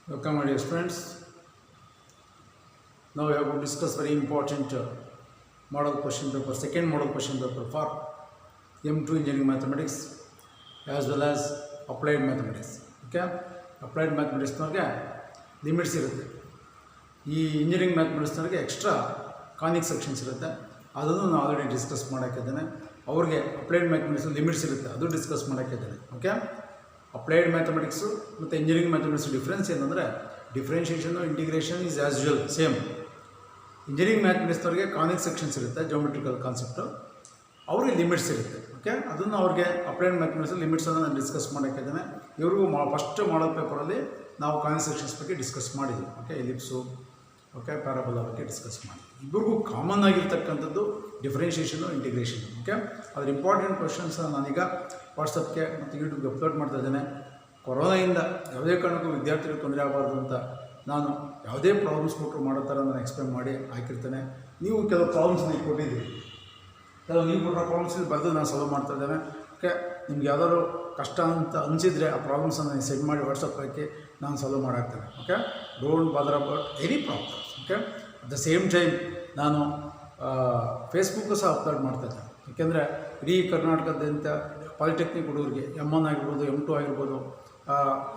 Welcome, my dear friends. Now we have to discuss very important model question paper, second model question paper for M2 Engineering Mathematics as well as Applied Mathematics. Okay, Applied Mathematics ನವರಿಗೆ limits ಇರುತ್ತೆ. ಈ engineering ಮ್ಯಾಥಮೆಟಿಕ್ಸ್ನವರಿಗೆ extra conic sections ಇರುತ್ತೆ, ಅದನ್ನು ನಾನು already discuss ಮಾಡೋಕ್ಕಿದ್ದೇನೆ. ಅವ್ರಿಗೆ applied mathematics limits ಇರುತ್ತೆ, ಅದು ಡಿಸ್ಕಸ್ ಮಾಡೋಕ್ಕಿದ್ದೇನೆ. ಓಕೆ, ಅಪ್ಲೈಡ್ ಮ್ಯಾಥಮೆಟಿಕ್ಸು ಮತ್ತು ಇಂಜಿನಿಯರಿಂಗ್ ಮ್ಯಾಥಮೆಟಿಕ್ಸ್ ಡಿಫ್ರೆನ್ಸ್ ಏನಂದರೆ differentiation integration is as usual same. Engineering ಮ್ಯಾಥಮೆಟಿಕ್ಸ್ನವ್ರಿಗೆ ಕಾನಿಕ್ ಸೆಕ್ಷನ್ಸ್ ಇರುತ್ತೆ, ಜೋಮೆಟ್ರಿಕಲ್ ಕಾನ್ಸೆಪ್ಟು, ಅವ್ರಿಗೆ ಲಿಮಿಟ್ಸ್ ಇರುತ್ತೆ. ಓಕೆ, ಅದನ್ನು ಅವ್ರಿಗೆ ಅಪ್ಲೈಡ್ ಮ್ಯಾಥಮೆಟಿಕ್ಸ್ ಲಿಮಿಟ್ಸನ್ನು ನಾನು ಡಿಸ್ಕಸ್ ಮಾಡೋಕ್ಕಿದ್ದೇನೆ. ಇವ್ರಿಗೂ ಫಸ್ಟ್ ಮಾಡಲ್ ಪೇಪರಲ್ಲಿ ನಾವು ಕಾನಿಕ್ ಸೆಕ್ಷನ್ಸ್ ಬಗ್ಗೆ ಡಿಸ್ಕಸ್ ಮಾಡಿದ್ವಿ. ಓಕೆ, ಎಲಿಪ್ಸು, ಓಕೆ, ಪ್ಯಾರಾಬೋಲಾ ಬಗ್ಗೆ ಡಿಸ್ಕಸ್ ಮಾಡಿ. ಇಬ್ಬರಿಗೂ ಕಾಮನ್ ಆಗಿರ್ತಕ್ಕಂಥದ್ದು ಡಿಫ್ರೆನ್ಷಿಯೇಷನು ಇಂಟಿಗ್ರೇಷನ್. ಓಕೆ, ಅದ್ರ ಇಂಪಾರ್ಟೆಂಟ್ ಕ್ವಶನ್ಸ್ ನಾನೀಗ ವಾಟ್ಸಪ್ಗೆ ಮತ್ತು ಯೂಟ್ಯೂಬ್ಗೆ ಅಪ್ಲೋಡ್ ಮಾಡ್ತಾ ಇದ್ದೇನೆ. ಕೊರೋನಾಯಿಂದ ಯಾವುದೇ ಕಾರಣಕ್ಕೂ ವಿದ್ಯಾರ್ಥಿಗಳು ತೊಂದರೆ ಆಗಬಾರ್ದು ಅಂತ ನಾನು ಯಾವುದೇ ಪ್ರಾಬ್ಲಮ್ಸ್ ಕೊಟ್ಟರು ಮಾಡೋ ಥರ ನಾನು ಎಕ್ಸ್ಪ್ಲೇನ್ ಮಾಡಿ ಹಾಕಿರ್ತೇನೆ. ನೀವು ಕೆಲವು ಪ್ರಾಬ್ಲಮ್ಸ್ನ ಕೊಟ್ಟಿದ್ದೀರಿ, ಕೆಲವು ನೀವು ಕೊಟ್ಟರೋ ಪ್ರಾಬ್ಲಮ್ಸ್ ಬರೆದು ನಾನು ಸಾಲ್ವ್ ಮಾಡ್ತಾ ಇದ್ದೇನೆ. ಓಕೆ, ನಿಮ್ಗೆ ಯಾವ್ದಾದ್ರು ಕಷ್ಟ ಅಂತ ಅನಿಸಿದರೆ ಆ ಪ್ರಾಬ್ಲಮ್ಸನ್ನು ಸೆಂಡ್ ಮಾಡಿ ವಾಟ್ಸಪ್ ಹಾಕಿ ನಾನು ಸಾಲ್ವ್ ಮಾಡಾಕ್ತೇನೆ. Okay, don't bother about any problems. Okay, at the same time ನಾನು ಫೇಸ್ಬುಕ್ಕು ಸಹ ಅಪ್ಲೋಡ್ ಮಾಡ್ತಾಯಿದ್ದೆ. ಏಕೆಂದರೆ ಇಡೀ ಕರ್ನಾಟಕದಾದ್ಯಂತ ಪಾಲಿಟೆಕ್ನಿಕ್ ಹುಡುಗರಿಗೆ M1 ಆಗಿರ್ಬೋದು, M2 ಆಗಿರ್ಬೋದು,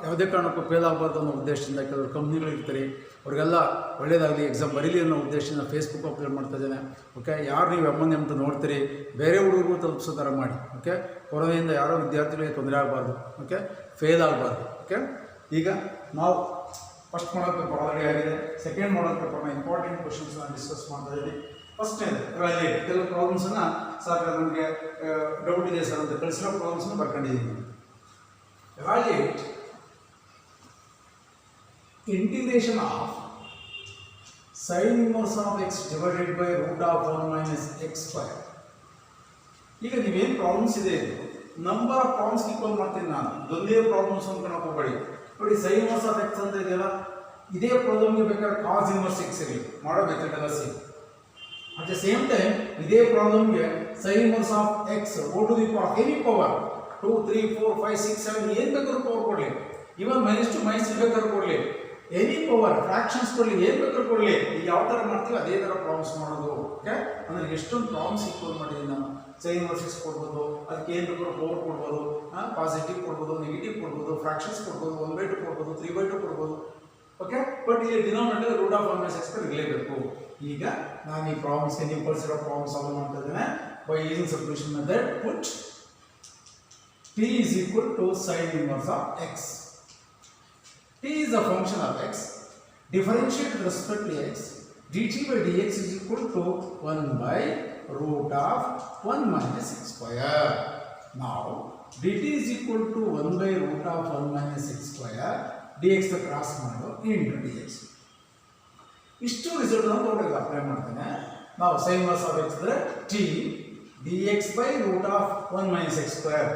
ಯಾವುದೇ ಕಾರಣಕ್ಕೂ ಫೇಲ್ ಆಗಬಾರ್ದು ಅನ್ನೋ ಉದ್ದೇಶದಿಂದ ಕೆಲವರು ಕಂಪ್ನಿಗಳಿರ್ತಾರೆ, ಅವ್ರಿಗೆಲ್ಲ ಒಳ್ಳೆಯದಾಗಲಿ, ಎಕ್ಸಾಮ್ ಬರೀಲಿ ಅನ್ನೋ ಉದ್ದೇಶದಿಂದ ಫೇಸ್ಬುಕ್ ಅಪ್ಲೋಡ್ ಮಾಡ್ತಾ ಇದ್ದೇನೆ. ಓಕೆ, ಯಾರು ನೀವು M1 M2 ನೋಡ್ತೀರಿ ಬೇರೆ ಹುಡುಗರಿಗೂ ತಲುಪಿಸೋ ಥರ ಮಾಡಿ. ಓಕೆ, ಕೊರೋನಾದಿಂದ ಯಾರೋ ವಿದ್ಯಾರ್ಥಿಗಳಿಗೆ ತೊಂದರೆ ಆಗಬಾರ್ದು, ಓಕೆ, ಫೇಲ್ ಆಗಬಾರ್ದು. ಓಕೆ, ಈಗ ನಾವು ಫಸ್ಟ್ ಮಾಡಲ್ ಪೇಪರ್ ಆಲ್ರೆಡಿ ಆಗಿದೆ, ಸೆಕೆಂಡ್ ಮಾಡಲ್ ಪೇಪರ್ನ ಇಂಪಾರ್ಟೆಂಟ್ ಕ್ವಶನ್ಸ್ನ ಡಿಸ್ಕಸ್ ಮಾಡ್ತಾ ಇದ್ದೀವಿ. ಫಸ್ಟ್ನೇದು ವ್ಯಾಲಿಡೇಟ್. ಕೆಲವು ಪ್ರಾಬ್ಲಮ್ಸನ್ನು ಸರ್ ನಮಗೆ ಡೌಟ್ ಇದೆ ಸರ್ ಅಂತ ಕಳಿಸಿರೋ ಪ್ರಾಬ್ಲಮ್ಸನ್ನು ಬರ್ಕೊಂಡಿದ್ದೀನಿ. Validate integration of sin inverse of x divided by root of 1 minus x square. ಈಗ ನೀವೇನು ಪ್ರಾಬ್ಲಮ್ಸ್ ಇದೆ ಇದು ನಂಬರ್ ಆಫ್ ಪ್ರಾಬ್ಲಮ್ಸ್ ಈಕ್ವಲ್ ಮಾಡ್ತೀನಿ ನಾನು, ಒಂದೇ ಪ್ರಾಬ್ಲಮ್ಸ್ ಅನ್ಕೊಳಕ್ಕೆ ಹೋಗಬೇಡಿ. ನೋಡಿ, sin inverse of x ಅಂತ ಇದೆಯಲ್ಲ, ಇದೇ ಪ್ರಾಬ್ಲಮ್ಗೆ ಬೇಕಾದ್ರೆ cos inverse x ಇರಲಿ, ಮಾಡೋ ಮೆಥಡ್ ಎಲ್ಲ same. At the same time ಇದೇ ಪ್ರಾಬ್ಲಮ್ಗೆ sin inverse of x o to the power any power 2 3 4 5 6 7 ಏನು ಬೇಕಾದ್ರೂ ಪವರ್ ಕೊಡಲಿ, ಇವನ್ -2 -3 ಬೇಕಾದ್ರೂ ಕೊಡಲಿ, ಎನಿ ಪವರ್ ಫ್ರಾಕ್ಷನ್ಸ್ ಕೊಡಲಿ, ಏನು ಬೇಕಾದ್ರೂ ಕೊಡಲಿ, ಈಗ ಯಾವ ಥರ ಮಾಡ್ತೀವಿ ಅದೇ ಥರ ಪ್ರಾಬ್ಲಮ್ಸ್ ಮಾಡೋದು. ಓಕೆ, ಅಂದರೆ ಎಷ್ಟೊಂದು ಪ್ರಾಬ್ಲಮ್ಸ್ ಈಕ್ವಲ್ ಮಾಡಿದ್ದೀನಿ ನಾನು. sin inverse x ಕೊಡ್ಬೋದು, ಅದಕ್ಕೆ ಏನು ಬೇಕಾದ್ರೂ ಪವರ್ ಕೊಡ್ಬೋದು, ಪಾಸಿಟಿವ್ ಕೊಡ್ಬೋದು, ನೆಗೆಟಿವ್ ಕೊಡ್ಬೋದು, ಫ್ರಾಕ್ಷನ್ಸ್ ಕೊಡ್ಬೋದು, 1/2 ಕೊಡ್ಬೋದು, 3/2 ಕೊಡ್ಬೋದು. ಓಕೆ, ಬಟ್ ಇಲ್ಲಿ denominator root of 1 minus x ಇರಲೇಬೇಕು. ಈಗ ನಾನು ಈ ಪ್ರಾಬ್ಲಮ್ಸ್ಗೆ ನೀವು ಕಳಿಸಿರೋ ಪ್ರಾಬ್ಲಮ್ ಸಾಲ್ವ್ ಮಾಡ್ತಾ ಇದ್ದೇನೆ. By using substitution method put t is equal to sin inverse of x. t is a function of x, differentiate with respect to x, dt by dx is equal to 1 by root of 1 minus x square. Now dt is equal to 1 by root of 1 minus x square, dx the cross ಮಾಡು into dx. ಇಷ್ಟು result ನಾನು total apply ಮಾಡ್ತೇನೆ. ನಾವು sin inverse of x ಅಂದ್ರೆ t dx by root of 1 minus x square,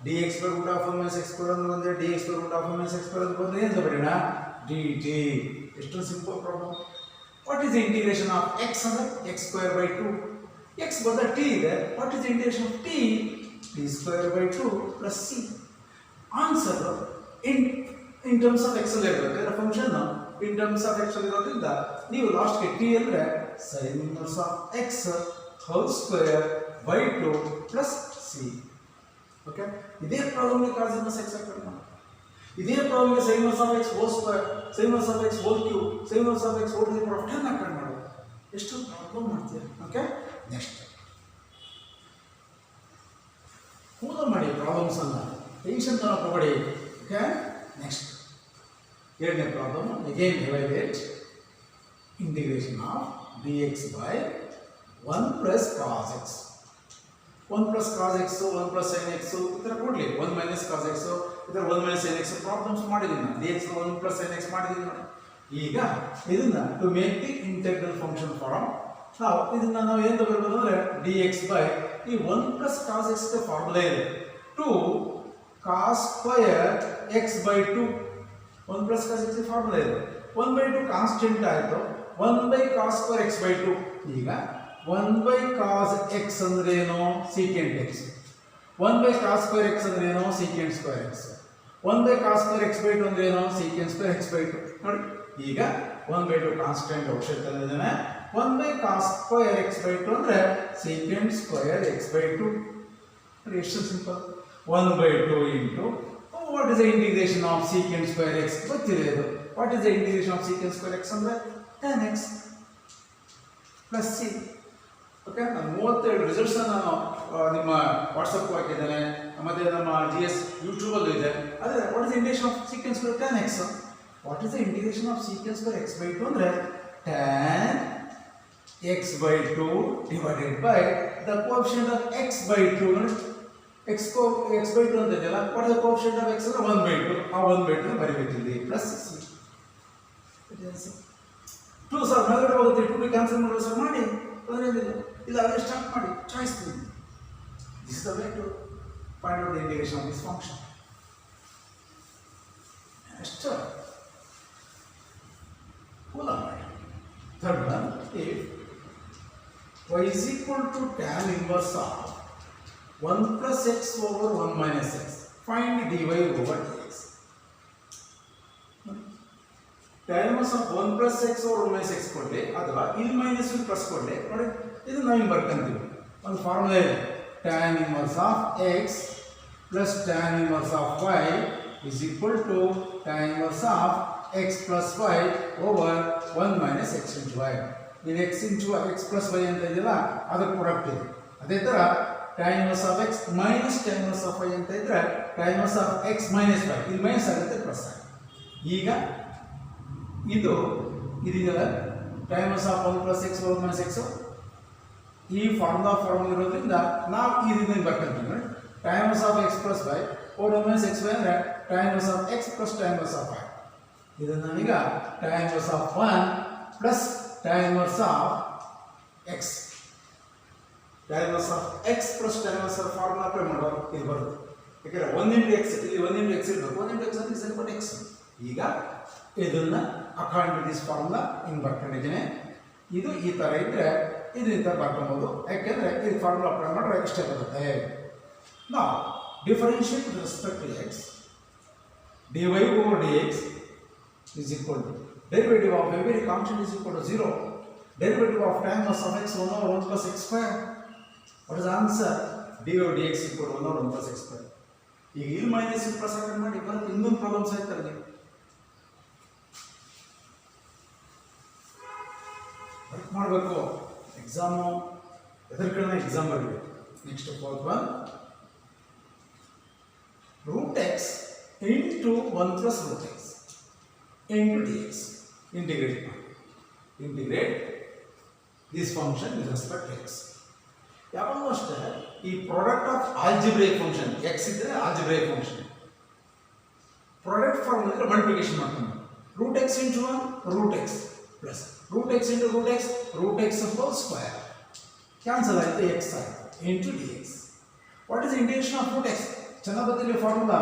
dx by root of 1 minus x square ಅಂದ್ರೆ dx by root of 1 minus x square ಅಂದ್ರೆ ಏನು ಬರೋಣ dt. ಎಷ್ಟು simple problem. What is integration of x ಅಂದ್ರೆ x square by 2, x ಬದಲು t ಇದೆ. What is integration of t? t square by 2 plus c. Answer in terms of x ಅಲ್ಲಿ ಇರಬೇಕು function, in terms of x ಅಲ್ಲಿ ಇರೋದ್ರಿಂದ ನೀವು ಲಾಸ್ಟ್ಗೆ t ಅಂದ್ರೆ sin inverse of x whole square by 2 plus c. Okay, ಇದೇ ಪ್ರಾಬ್ಲಮ್ಗೆ cos inverse x ಹಾಕೋಣ, ಇದೇ ಪ್ರಾಬ್ಲಮ್ಗೆ sin inverse of x whole square, sin inverse of x whole cube, sin inverse of x whole to the power of 10 ಹಾಕೊಂಡು ಮಾಡೋದು. ಎಷ್ಟು problem ಮಾಡ್ತೀರಾ? Okay, next cool ಮಾಡಿ problems ಅನ್ನ, tension ತಗೊಳ್ಬೇಡಿ. Okay, next ಎರಡನೇ problem. Again evaluate integration of dx by 1 plus cos x. 1 plus cos x, 1 plus sin x ಈ ಥರ ಕೊಡಲಿ, 1 minus cos x ಈ ಥರ 1 minus sin x ಪ್ರಾಬ್ಲಮ್ಸ್ ಮಾಡಿದ್ದೀನಿ ನಾನು. dx 1 plus sin x ಮಾಡಿದ್ದೀನಿ ನೋಡಿ. ಈಗ ಇದನ್ನ to make the integral function form, ನಾವು ಇದನ್ನ ನಾವು ಏನು ತಗೊಳ್ಬೋದು ಅಂದರೆ dx by ಈ 1 plus cos x ಫಾರ್ಮುಲಾ ಇದೆ 2 cos square x by 2. 1 plus cos x formula ಇದೆ. 1/2 ಕಾನ್ಸ್ಟೆಂಟ್ ಆಯಿತು, 1 by cos square x by 2. ಈಗ 1 by cos x ಅಂದ್ರೇನು secant x, 1 by cos square x ಅಂದ್ರೇನು secant square x. 1 by cos square x by 2 ಅಂದ್ರೆ ಏನು secant square x by 2 ನೋಡಿ ಈಗ 1 by 2 constant ಅವಶ್ಯಕ ತಂದಿದ್ದೇನೆ 1 by cos square x by 2 ಅಂದ್ರೆ secant square x by 2 ನೋಡಿ ಎಷ್ಟು simple 1 by 2 into what is the integration of secant square x ಗೊತ್ತಿದೆ ಇದು what is the integration of secant square x ಅಂದ್ರೆ tan x plus c okay ನಾನು 32 results ನಾನು ನಿಮ್ಮ WhatsApp ಹಾಕಿದ್ದೇನೆ ಮತ್ತೆ ನಮ್ಮ GS ಯೂಟ್ಯೂಬ್ ಅಲ್ಲಿ ಇದೆ ಆದರೆ what is integration of secant square tan x what is the integration of secant square x by 2 ಅಂದ್ರೆ tan x by 2 divided by the coefficient of x by 2 ನೋಡಿ x by 2 ಅಂತ ಇದೆಯಲ್ಲ what is the coefficient of x ಅಂದ್ರೆ 1 by 2 ಆ 1 by 2 ಬರೀಬೇಕು ಇಲ್ಲಿ plus c 2 sir ಮೇಲ್ಗಡೆ ಹೋಗುತ್ತೆ 2 ಕ್ಯಾನ್ಸಲ್ ಮಾಡೋದು ಸರ್ ಮಾಡಿ ಬರೆಯೋದಿಲ್ಲ ಇಲ್ಲ ಅದನ್ನ ಸ್ಟಾರ್ಟ್ ಮಾಡಿ ಚಾಯ್ಸ್ ಮಾಡಿ this is the way to find out the integration of this function next pull on third one if y is equal to tan inverse of 1 plus x over 1 minus x find dy over dx tan inverse of 1 plus x over 1 minus x ಕೊಡ್ಲಿ ಅಥವಾ ಇಲ್ಲಿ minus ಇಲ್ಲಿ plus ಕೊಡ್ಲಿ ನೋಡಿ ಇದು ನಾವು ಬರ್ಕಂತೀವಿ ಒಂದು formula ಇದೆ tan inverse of x plus tan inverse of y is equal to tan inverse of x plus y over 1 minus x into y ಇಲ್ಲಿ x into x plus y ಅಂತ ಇದೆಯಲ್ಲ ಅದರ ಪ್ರಾಡಕ್ಟ್ ಇದೆ ಅದೇ ತರ tan inverse of x minus tan inverse of y ಅಂತ ಇದ್ರೆ tan inverse of x minus y ಇಲ್ಲಿ ಮೈನಸ್ ಆಗುತ್ತೆ ಪ್ಲಸ್ ಆಗುತ್ತೆ ಈಗ ಇದು ಇದೆಯಲ್ಲ tan inverse of 1 plus x over minus x ಈ ಫಾರ್ಮುಲಾ ಇರೋದ್ರಿಂದ ನಾವು ಈ ರೀತಿ ಬರ್ಕೊಂತೀವಿ ನೋಡಿ tan inverse of x plus y over 1 minus xy ಅಂದ್ರೆ tan inverse of x plus tan inverse of y ಇದನ್ನ ಈಗ tan inverse of 1 plus tan inverse of x tan inverse of x plus tan inverse of formula apply ಮಾಡೋದು ಇದು ಬರುತ್ತೆ ಯಾಕಂದ್ರೆ 1 into x ಇಲ್ಲಿ 1 into x ಇರಬೇಕು 1 into x ಅಂತ is equal to x ಈಗ ಇದನ್ನ ಅಕಾರ್ಡಿಂಗ್ ಟು ದಿಸ್ ಫಾರ್ಮುಲಾ ಹಿಂಗೆ ಬರ್ಕೊಂಡಿದ್ದೀನಿ ಇದು ಈ ತರ ಇದ್ರೆ ಇದು ಈ ತರ ಬರ್ಕೊಬಹುದು ಯಾಕೆಂದ್ರೆ ಈ ಫಾರ್ಮುಲಾ ಅಪ್ಲೈ ಮಾಡಿದ್ರೆ ಇಷ್ಟೇ ಬರುತ್ತೆ ನಾವು differentiate with respect to x dy over dx is equal to derivative of every constant is equal to 0 derivative of tan inverse of x 1 over 1 plus x square what is the answer dy over dx equal to 1 over 1 plus x square ಈಗ ಇಲ್ಲಿ minus plus ಆಗಿ ಮಾಡಿ ಬರುತ್ತೆ ಇನ್ನೊಂದು problems ಆಯ್ತಲ್ಲ work ಮಾಡಬೇಕು exam ಎದರ ಕಡೆ exam ಬರಬೇಕು next fourth one root x into 1 plus root x into d x integrate this function with respect to x ಯಾವಾಗಲೂ ಅಷ್ಟೇ ಈ product of algebraic function x ಇದ್ರೆ ಆಲ್ಜಿಬ್ರೈಕ್ ಫಂಕ್ಷನ್ ಪ್ರಾಡಕ್ಟ್ ಫಾರ್ಮ್ ಅಂದ್ರೆ multiplication ಮಾಡ್ಕೊಂಡು root x into 1 root x plus root x into root x whole square cancel ಆಯಿತು x ಆಯಿತು into d x what is integration of root x ಚೆನ್ನಾಗಿ ಗೊತ್ತಿಲ್ಲ formula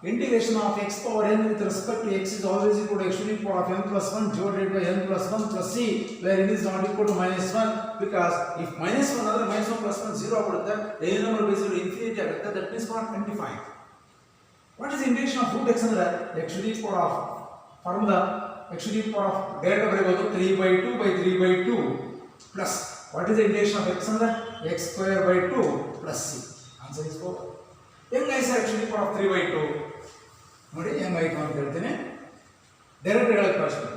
integration of x power n with respect to x is always equal to x to the power of n plus 1 divided by n plus 1 plus c where n is not equal to minus 1 because if minus 1 other minus 1 plus 1 0 agutte any number based on infinity agutte that means not undefined what is the integration of root x andre x to the power of formula x to the power of direct baribodu 3 by 2 by 3 by 2 plus what is the integration of x andre x square by 2 plus c answer is 4 ಹೆಂಗಾಯ್ತು ಸರ್ actually power of 3 by 2 ನೋಡಿ ಹೆಂಗಾಯ್ತು ಅಂತ ಹೇಳ್ತೀನಿ direct ಹೇಳಕ್ಕೆ ಪ್ರಶ್ನೆ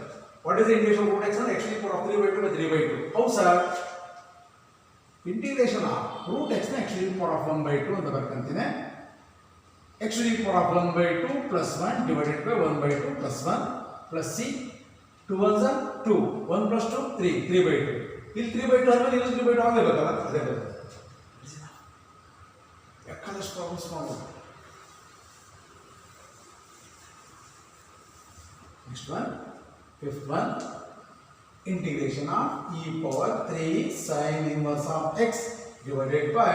what is the integration of root x ಅಂದ್ರೆ actually power of 3 by 2 by 3 by 2 how sir integration of root x ನ actually power of 1 by 2 ಅಂತ ಬರ್ಕಂತೀನಿ actually power of 1 by 2 plus 1 divided by 1 by 2 plus 1 plus c 2 1s are 2 1 plus 2 3 by 2 ಇಲ್ಲಿ 3 by 2 ಆದ್ಮೇಲೆ ಇಲ್ಲಿ 3 by 2 ಆಗಲೇಬೇಕಲ್ಲ ಅದೇ ಬರುತ್ತೆ ಯಾಕಂದ್ರೆ problems ಮಾಡೋದು next one fifth one integration of e power 3 sin inverse of x divided by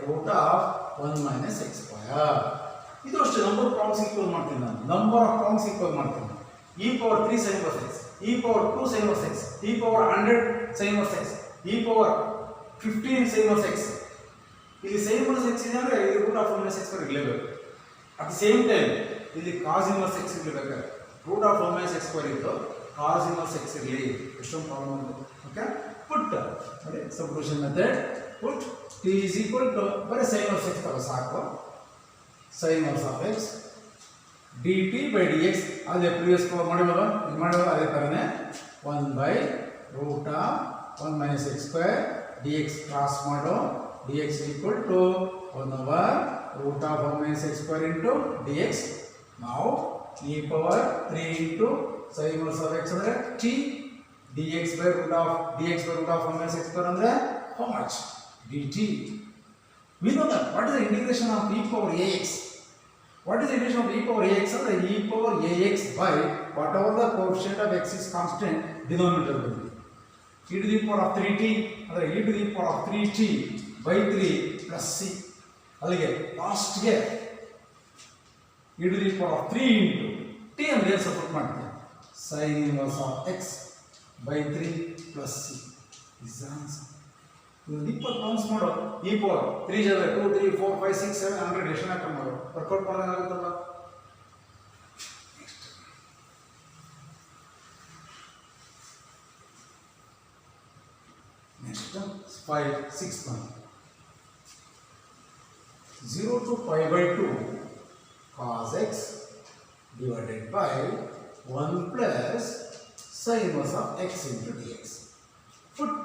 root of 1 minus x square ಇದು ಅಷ್ಟೇ number of problems equal ಮಾಡ್ತೀನಿ ನಾನು ನಂಬರ್ ಆಫ್ ಪ್ರಾಬ್ಲಮ್ಸ್ ಈಕ್ವಲ್ ಮಾಡ್ತೀನಿ e power 3 sin inverse x e power 2 sin inverse x e power 100 sin inverse x e power 15 sin inverse x ಇಲ್ಲಿ sin inverse x ಇದೆ ಅಂದ್ರೆ ಇದು root of 1 minus x square ಇರಲೇಬೇಕು at the same time ಇಲ್ಲಿ cos inverse x ಇರಬೇಕಾದ್ರೆ root of 1 minus x square ಇದ್ದು cos inverse X ಇರಲಿ. ಎಷ್ಟೊಂದು ಪ್ರಾಬ್ಲಮ್ ಇದೆ. ಓಕೆ, ಪುಟ್ ನೋಡಿ substitution method. Put t is equal to ಬರೀ ಸೈನ್ ಇನ್ವರ್ಸ್ ಎಕ್ಸ್ ತಗೋ ಸಾಕು. Sine inverse of x d t by d x ಅದೇ ಪ್ರಿವಿಯಸ್ ಮಾಡಿವಾಗ ಅದೇ ಥರನೇ 1 by root of 1 minus x square d x cross ಮಾಡೋ d x equal to 1 over root of 1 minus x square into d x. ನಾವು e power 3 into sine inverse of x ಅಂದರೆ t dx by root of 1 minus x square ಅಂದರೆ how much? dt. We know that. What is the integration of e power ax? What is the integration of e power ax? ಅಂದರೆ e power ax by whatever the coefficient of x is constant denominator will be. e to the power of 3t ಅಂದರೆ e to the power of 3t by 3 plus c. ಅಲ್ಲಿಗೆ ಲಾಸ್ಟ್ಗೆ e to the power of 3 into t ಅಂದರೆ ಏನು support ಮಾಡ್ತೀವಿ sin inverse of x by 3 plus c is the answer. ಇದು 20 ಕೌನ್ಸ್ ಮಾಡೋ e power 3 ಜೊತೆ 2 3 4 5 6 7 100 ಎಷ್ಟು ಹಾಕಿ ಮಾಡೋ workout ಮಾಡೋದಾಗುತ್ತಲ್ಲ. Next 5 6 1 0 to pi by 2 cos x divided by 1 plus sin inverse of x into dx. Put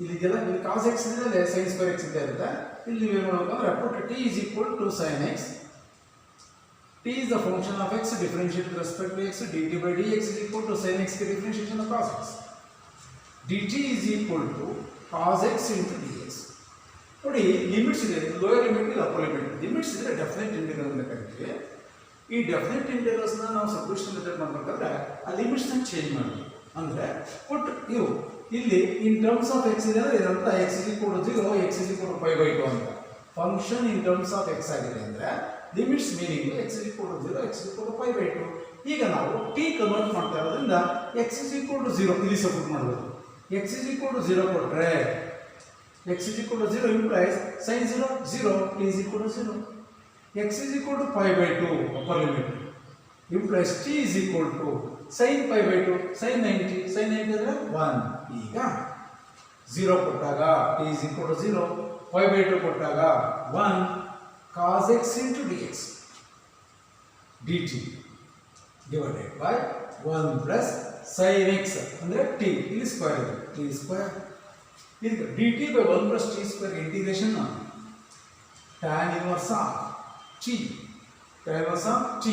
ಇಲ್ಲಿಗೆಲ್ಲ ಇಲ್ಲಿ cos x ಇದೆ sin square x ಅಂತ ಇರುತ್ತೆ. ಇಲ್ಲಿ ಏನು ಮಾಡಬೇಕಂದ್ರೆ put t is equal to sin x. t is the function of x differentiated with respect to x. dt by dx is equal to sin x के differentiation of cos x. dt is equal to cos x into dx. ನೋಡಿ limits ಇದೆ, lower limit ಇದೆ upper limit. Limits ಇದೆ definite integral ಅಂತ ಕರಿತೀವಿ. ಈ definite ಇಂಟಿಗ್ರಲ್ಸ್ನ ನಾವು substitution method ಮಾಡಬೇಕಾದ್ರೆ ಆ ಲಿಮಿಟ್ಸ್ನ ಚೇಂಜ್ ಮಾಡಬೇಕು. ಅಂದರೆ ಪುಟ್ ಇವು ಇಲ್ಲಿ ಇನ್ ಟರ್ಮ್ಸ್ ಆಫ್ ಎಕ್ಸ್ ಇದೆ ಅಂದರೆ ಇದರಂತ x is equal to 0 x is equal to pi by 2 ಅಂತ function in terms of x ಆಗಿದೆ ಅಂದರೆ limits meaning x is equal to 0 x is equal to pi by 2. ಈಗ ನಾವು ಟಿ ಕನ್ವರ್ಟ್ ಮಾಡ್ತಾ ಇರೋದ್ರಿಂದ ಎಕ್ಸ್ ಇಸ್ ಈಕ್ವಲ್ ಟು 0 ಇಲ್ಲಿ support ಮಾಡಬೇಕು. X is equal to 0 ಕೊಟ್ಟರೆ x is equal to 0 implies sin 0 0 t is equal to 0. x is equal to pi by 2 upper limit implies t is equal to sin pi by 2 sin 90 ಅಂದರೆ 1. ಈಗ 0 ಕೊಟ್ಟಾಗ t is equal to 0 pi by 2 ಕೊಟ್ಟಾಗ 1 cos x into dx dt divided by 1 plus sin x ಅಂದರೆ t ಇಲ್ಲಿ square ಇದೆ t square. ಈಗ dt by 1 plus t square integration tan inverse of t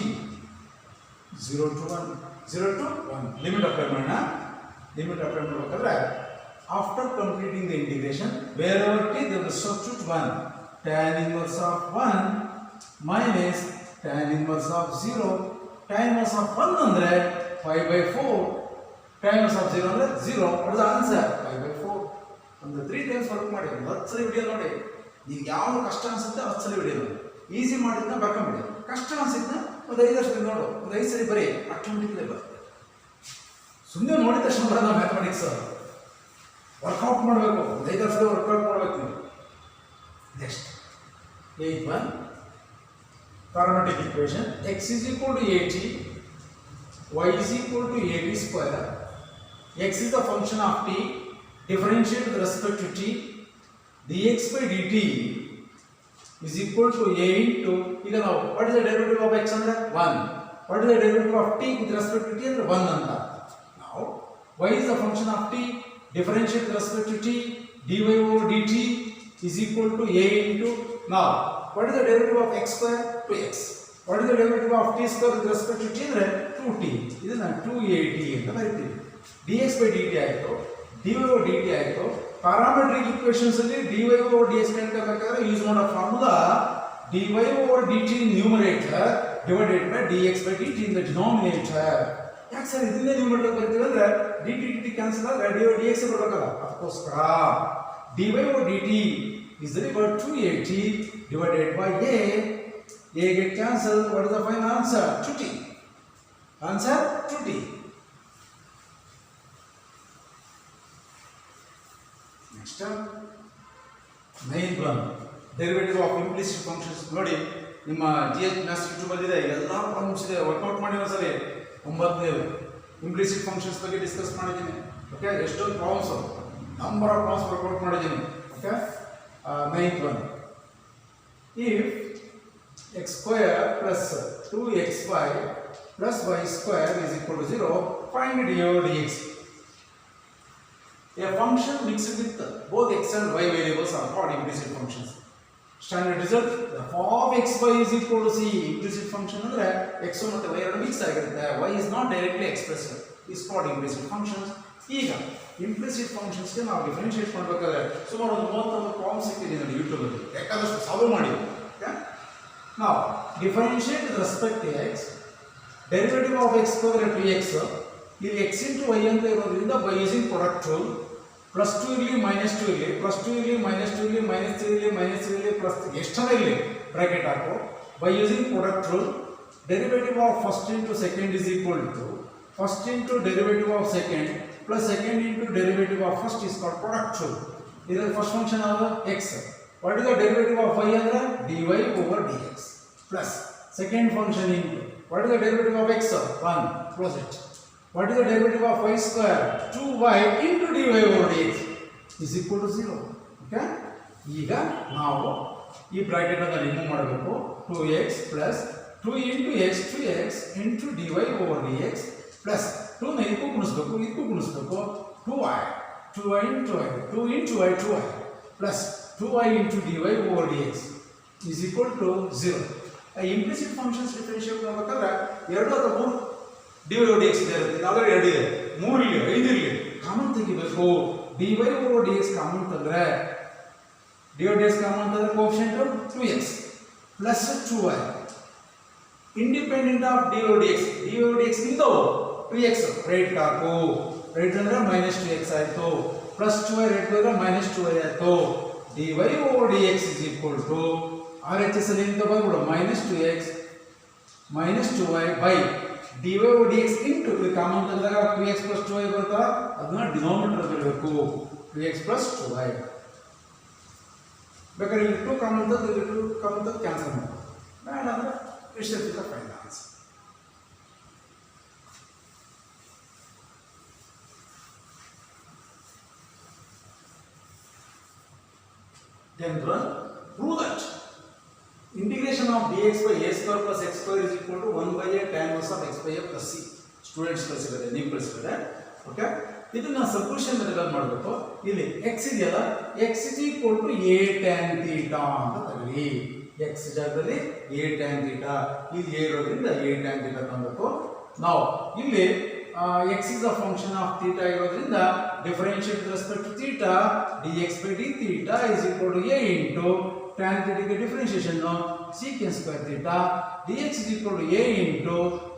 0 to 1 limit apply ಮಾಡೋಣ. Limit apply ಮಾಡಬೇಕಾದ್ರೆ after completing the integration wherever t they will substitute 1 tan inverse of 1 minus tan inverse of 0. tan inverse of 1 ಅಂದರೆ 5/4 tan inverse of 0 ಅಂದರೆ 0. what is the answer? 5/4. ಒಂದು 3 times work ಮಾಡಿ 10 ಸಲ video ನೋಡಿ. ನೀವು ಯಾವ ಕಷ್ಟ ಅನ್ಸುತ್ತೆ 10 ಸಲ ವಿಡಿಯೋ ನೋಡಿ. ಈಸಿ ಮಾಡಿದ್ನ ಬರ್ಕೊಂಬಿಡಿ, ಕಷ್ಟ ಅನ್ಸಿದ್ನ ಒಂದು 5 ವರ್ಷ ನೋಡು, ಒಂದು 5 ಸರಿ ಬರೀ ಆಟೋಮೆಟಿಕ್ಲಿ ಬರುತ್ತೆ. ಸುಮ್ಮನೆ ನೋಡಿದ ತಕ್ಷಣ ಬರೋದು ಮ್ಯಾಥಮೆಟಿಕ್ಸ್. ವರ್ಕೌಟ್ ಮಾಡಬೇಕು, ಒಂದು 5 ವರ್ಷ ವರ್ಕೌಟ್ ಮಾಡಬೇಕು ನೀವು. Next 8 parametric equation x is equal to at y is equal to ab square. x is the function of t differentiate with respect to t dx by dt is equal to a into ಈಗ ನಾವು what is the derivative of x ಅಂದ್ರೆ 1, what is the derivative of t with respect to t ಅಂದ್ರೆ 1 ಅಂತ. now y is the function of t differentiate with respect to t dy over dt is equal to a into now what is the derivative of x square? 2x. what is the derivative of t square with respect to t ಅಂದ್ರೆ 2t. ಇದನ್ನ 2at ಅಂತ ಬರೀತೀವಿ. dx by dt ಆಯಿತು, dy over dt ಆಯಿತು. Parametric equations ಅಲ್ಲಿ dy over dx ಕಂಡುಹಿಡಿಯಬೇಕಾದ್ರೆ use ಮಾಡೋ formula dy over dt numerator divided by dx by dt in the denominator. ಯಾಕೆ sir ಇದನ್ನೇ numerator ಬರ್ತೀವಿ ಅಂದ್ರೆ dt dt ಕ್ಯಾನ್ಸಲ್ ಆದ್ರೆ dy over dx ಬರಬೇಕಲ್ಲ, ಅದಕ್ಕೋಸ್ಕರ dy over dt is the equal to 2at divided by a get cancelled. what is the final answer? 2t. answer 2t. next 9th one derivative of implicit functions. ನೋಡಿ ನಿಮ್ಮ GH maths YouTube ಇದೆ, ಎಲ್ಲ problems ಇದೆ, work out ಮಾಡಿ ಒಂದ್ಸಲಿ. 9ನೇ implicit functions ಬಗ್ಗೆ discuss ಮಾಡಿದ್ದೀನಿ. ಓಕೆ, ಎಷ್ಟೊಂದು problems, number of problems work out ಮಾಡಿದ್ದೀನಿ. Okay, 9th one, if x square plus 2xy plus y square is equal to 0, find dy over dx. A function mixed with both x and y variables are called implicit functions. Standard result, f of xy is equal to c. Implicit function ಅಂದ್ರೆ x ಮತ್ತು y ಎರಡು mix ಆಗಿರುತ್ತೆ, y is not directly expressed, is called implicit functions. ಈಗ implicit functions ಗೆ ನಾವು differentiate ಮಾಡಬೇಕಾದ್ರೆ ಸುಮಾರು ಒಂದು 31 ಪ್ರಾಬ್ಲಮ್ಸ್ ಸಿಕ್ಕಿದೆ ನೋಡಿ ಯೂಟ್ಯೂಬ್ ಅಲ್ಲಿ, ಬೇಕಾದಷ್ಟು ಸಾಲ್ವ್ ಮಾಡಿ. ನಾವು differentiate with respect to x, derivative of x square 2x, ಇಲ್ಲಿ x ಇಂಟು y ಅಂತ ಇರೋದ್ರಿಂದ ಬೈ ಯೂಸಿಂಗ್ ಪ್ರಾಡಕ್ಟ್ ರೂಲ್, +2 ಇಲ್ಲಿ -2 ಇಲ್ಲಿ, +2 ಇಲ್ಲಿ -2 ಇಲ್ಲಿ -3 ಇಲ್ಲಿ -3 ಇಲ್ಲಿ ಪ್ಲಸ್ ಎಷ್ಟರ ಇಲ್ಲಿ ಬ್ರಾಕೆಟ್ ಹಾಕು, by using product rule, derivative of first into second is equal to first into derivative of second plus second into derivative of first is called product rule. ಇದರ ಫಸ್ಟ್ ಫಂಕ್ಷನ್ ಯಾವುದು x, what is the derivative of y ಅಂದ್ರೆ dy over dx, plus second function into what is the derivative of x 1 close it, what is the derivative of y square 2y into dy over dx is equal to 0. Okay, ಈಗ ನಾವು ಈ bracket ಅನ್ನು remove ಮಾಡಬೇಕು. 2x plus 2 into x 2x into dy over dx plus 2 ನ ಇದಕ್ಕೂ ಗುಣಿಸಬೇಕು 2y into y 2 into y 2y plus 2y into dy over dx is equal to 0. Implicit functions differentiate ಮಾಡಬೇಕಾದ್ರೆ 2 ಅಥವಾ 3 dy over dx ಇದೆ, already 2 ಇದೆ, 3 ಇಲ್ಲಿ 5 ಇಲ್ಲಿ common ತೆಗಿಬೇಕು. dy over dx ಕಾಮನ್ ತೆಗೆದ್ರೆ dy over dx ಕಾಮನ್ ತೆಗೆದ್ರೆ coefficient 2x plus 2y independent of dy over dx ನಿಂದ 2x ರೈಟ್ ಹಾಕು, ರೈಟ್ ಅಂದ್ರೆ -2x ಆಯ್ತು, ಪ್ಲಸ್ 2y ರೈಟ್ ಹೋದ್ರೆ -2y ಆಯ್ತು. dy over dx is equal to RHS ಅಲ್ಲಿ ಇಂದ ಬಂದ್ಬಿಡು -2x -2y by dy over dx into common ತೆಗೆದಾಗ 2x plus 2y ಬರುತ್ತಾ, ಅದನ್ನ ಡಿನಾಮಿನೇಟರ್ ಬರಬೇಕು 2x plus 2y. ಬೇಕಾದ್ರೆ ಇಲ್ಲಿ 2 ಕಾಮನ್ ತೆಗೆದು ಕ್ಯಾನ್ಸಲ್ ಮಾಡಿ, ಬೇಡ ಅಂದ್ರೆ ಇಷ್ಟಕ್ಕೆ final answer. Then prove that integration of dx by a square plus x square is equal to 1 by a tan inverse of x by a plus c. Students ಕಳಿಸಿದ್ದಾರೆ, ನೀವು ಕಳಿಸಿದ್ದಾರೆ. ಓಕೆ, ಇದನ್ನ substitution method ಮಾಡಬೇಕು. ಇಲ್ಲಿ x ಇದೆಯಲ್ಲ, x is equal to a tan theta ಅಂತ ತಗೊಳ್ಳಿ. x ಜಾಗದಲ್ಲಿ a tan theta, ಇಲ್ಲಿ a ಇರೋದ್ರಿಂದ a tan theta ತಗೊಳ್ಬೇಕು. ನಾವು ಇಲ್ಲಿ x is a function of theta ಇರೋದ್ರಿಂದ differentiate with respect to theta dx by d theta is equal to a into tan theta ಗೆ differentiation secant square theta dx is equal to a into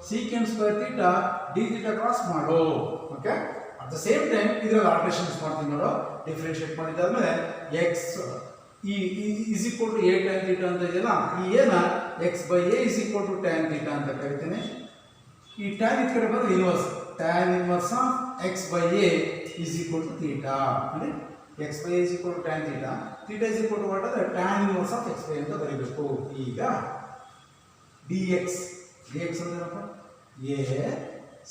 secant square theta d theta cross ಮಾಡು. Okay, at the same time ಇದರಲ್ಲಿ alterations ಮಾಡ್ತೀನಿ ನೋಡು. Differentiate ಮಾಡಿದಾದ್ಮೇಲೆ x is equal to a tan theta ಅಂತ ಇದೆಯಲ್ಲ, ಈ a ನ x by a is equal to tan theta ಅಂತ ಕರಿತೀನಿ. ಈ tan ಈ ಕಡೆ ಬಂದ್ರೆ inverse, tan inverse of x by a is equal to theta. ಅಂದ್ರೆ x by a is equal to tan theta, theta is equal to what ಅಂದ್ರೆ tan inverse of x by ಅಂತ ಬರೀಬೇಕು. ಈಗ dx ಅಂದ್ರೆ ಏನಪ್ಪ, a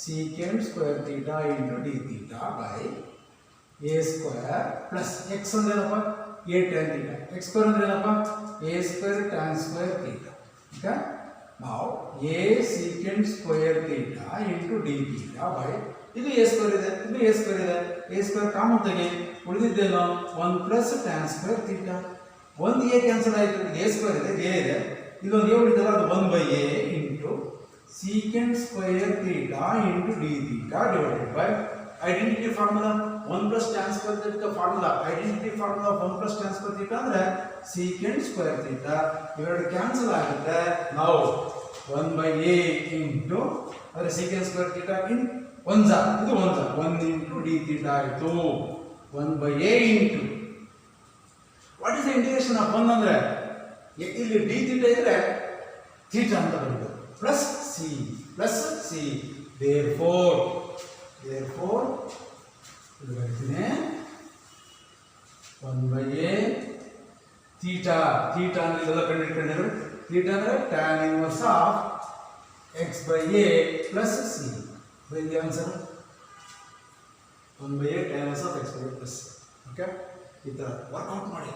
secant square theta into d theta by a square plus x ಅಂದ್ರೆ ಏನಪ್ಪ, a tan theta, x square ಅಂದ್ರೆ ಏನಪ್ಪ, a square tan square theta. Okay, now a secant square theta into d theta by ಇದು a square ಇದೆ, ಇದು a square ಇದೆ, a square common ತೆಗೆ, ಉಳಿದಿದ್ದೇನೋ 1 plus tan square theta. ಒಂದು a cancel ಆಯಿತು, a square ಇದೆ, a ಇದೆ, ಇದೊಂದು a ಉಳಿದಲ್ಲ, ಅದು 1 by a into secant square theta into d theta divided by identity formula 1 plus tan square theta formula, identity formula of 1 plus tan square theta ಅಂದ್ರೆ secant square theta. ಇವೆರಡು cancel ಆಗುತ್ತೆ. ನಾವು 1 by a into ಅಂದ್ರೆ secant square theta in 1 ಇದು 1 into d theta ಆಯಿತು. 1 by a into what is the integration of 1 ಅಂದ್ರೆ ಇಲ್ಲಿ d theta ಇದ್ರೆ theta ಅಂತ ಬರುತ್ತೆ, plus c therefore ಇದು ಬರ್ತೀನಿ 1 by a theta ಅಂದ್ರೆ ಇದೆಲ್ಲ ಕಂಡುಹಿಡ್ಕೊಂಡಿರೋ ಥೀಟಾ ಅಂದರೆ tan inverse of X by A plus C. By answer 1/a tan inverse of x by a plus. Okay, ಈ ಥರ ವರ್ಕೌಟ್ ಮಾಡಿ.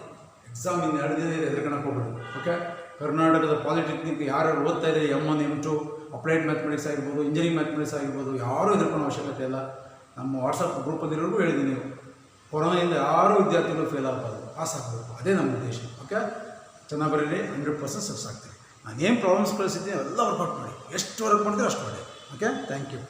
ಎಕ್ಸಾಮ್ ಇನ್ನು 2 ದಿನ ಎದುರ್ಕೊಳಕ್ಕೆ ಹೋಗ್ಬೇಡಿ. ಓಕೆ, ಕರ್ನಾಟಕದ ಪಾಲಿಟೆಕ್ನಿಕ್ ಯಾರ್ಯಾರು ಓದ್ತಾ ಇದ್ದಾರೆ M1 M2 ಅಪ್ಲೈಡ್ ಮ್ಯಾಥಮೆಟಿಕ್ಸ್ ಆಗಿರ್ಬೋದು, ಇಂಜಿನಿಯರಿಂಗ್ ಮ್ಯಾಥಮೆಟಿಕ್ಸ್ ಆಗಿರ್ಬೋದು, ಯಾರೂ ಎದುರ್ಕೊಳ್ಳೋ ಅವಶ್ಯಕತೆ ಇಲ್ಲ. ನಮ್ಮ ವಾಟ್ಸಪ್ ಗ್ರೂಪಲ್ಲಿರೋರ್ಗೂ ಹೇಳಿದ್ದೀನಿ, ನೀವು ಕೊರೋನಾದಿಂದ ಯಾರೂ ವಿದ್ಯಾರ್ಥಿಗಳು ಫೇಲ್ ಆಗಬಾರ್ದು, ಪಾಸ್ ಆಗಬೇಕು. ಅದೇ ನಮ್ಮ ಉದ್ದೇಶ. ಓಕೆ, ಚೆನ್ನಾಗಿ ಬರೀರಿ, 100% ಸಕ್ಸಸ್ ಆಗ್ತೀರಿ. ನಾನೇನು ಪ್ರಾಬ್ಲಮ್ಸ್ ಕಳಿಸಿದ್ದೀನಿ ಎಲ್ಲ ವರ್ಕೌಟ್ ಮಾಡಿ, ಎಷ್ಟು ವರ್ಕ್ ಮಾಡ್ತೀರೋ ಅಷ್ಟು ಮಾಡಿ. Okay, thank you.